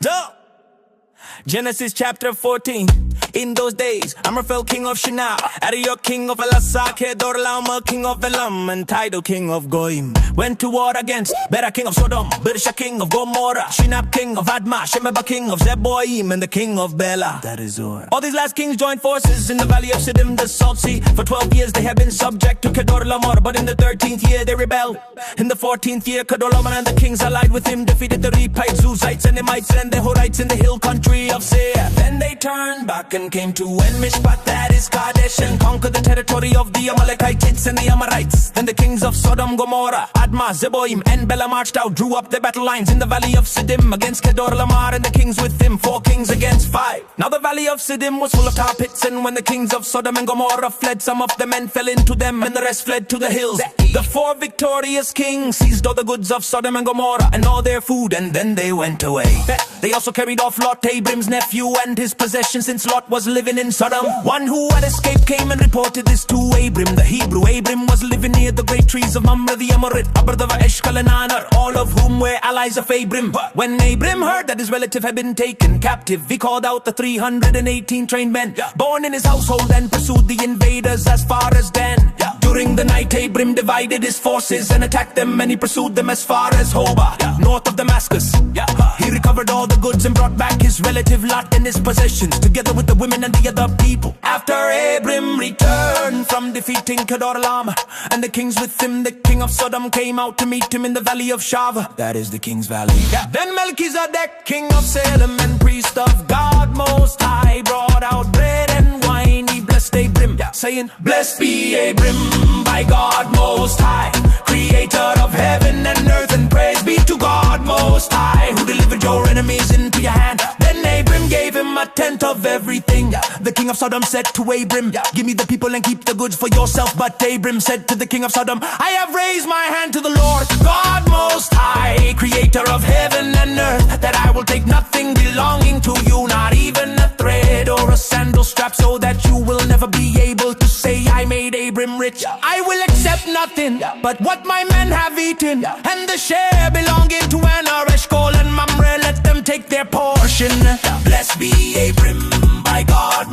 Duh. Genesis chapter 14. In those days, Amraphel king of Shinar, Arioch king of Elasar, Kedorlaomer king of Elam, and Tidal king of Goim went to war against Bera king of Sodom, Birsha king of Gomorrah, Shinab king of Admah, Shemeba king of Zeboim, and the king of Bela, that is Ur. All these last kings joined forces in the valley of Siddim, the Salt Sea. For 12 years they have been subject to Kedorlaomer, but in the 13th year they rebelled. In the 14th year, Kedorlaomer and the kings allied with him, defeated the Repites, Zuzites, and Emites, and the Horites in the hill country of Seir. Then they turned back and came to En-Mishpat, that is Kadesh, and conquered the territory of the Amalekites and the Amorites. Then the kings of Sodom, Gomorrah, Admah, Zeboim, and Bela marched out, drew up their battle lines in the valley of Siddim against Kedorlaomer and the kings with him, 4 kings against 5. Now the valley of Siddim was full of tar pits, and when the kings of Sodom and Gomorrah fled, some of the men fell into them, and the rest fled to the hills. The 4 victorious kings seized all the goods of Sodom and Gomorrah and all their food, and then they went away. They also carried off Lot, Abram's nephew, and his possessions, since Lot was living in Sodom. One who had escaped came and reported this to Abram the Hebrew. Abram was living near the great trees of Mamre the Amorite, a brother of Eshcol and Aner, all of whom were allies of Abram. When Abram heard that his relative had been taken captive, he called out the 318 trained men born in his household and pursued the invaders as far as Dan. During the night, Abram divided his forces and attacked them, and he pursued them as far as Hobah, north of Damascus. He recovered all the goods and brought back his relative Lot and his possessions, together with the women and the other people. After Abram returned from defeating Kedorlaomer and the kings with him, the king of Sodom came out to meet him in the valley of Shaveh, that is the king's valley. Then Melchizedek, king of Salem and priest of God Most High, brought out bread and wine. He blessed Abram, saying, "Blessed be Abram by God Most High, creator of heaven and earth, and praise be to God Most High, who delivered your enemies into your hand." Then Abram gave him a tenth of everything. The king of Sodom said to Abram, "Give me the people and keep the goods for yourself." But Abram said to the king of Sodom, "I have raised my hand to the Lord, God Most High, creator of heaven and earth, that I will take nothing belonging to you, not even a thread or a sandal strap, so that you will never be able to say I made Abram rich. I will accept nothing but what my men have eaten, and the share belonging to Aner, Eshcol, and Mamre, let them take their portion." Blessed be Abram by God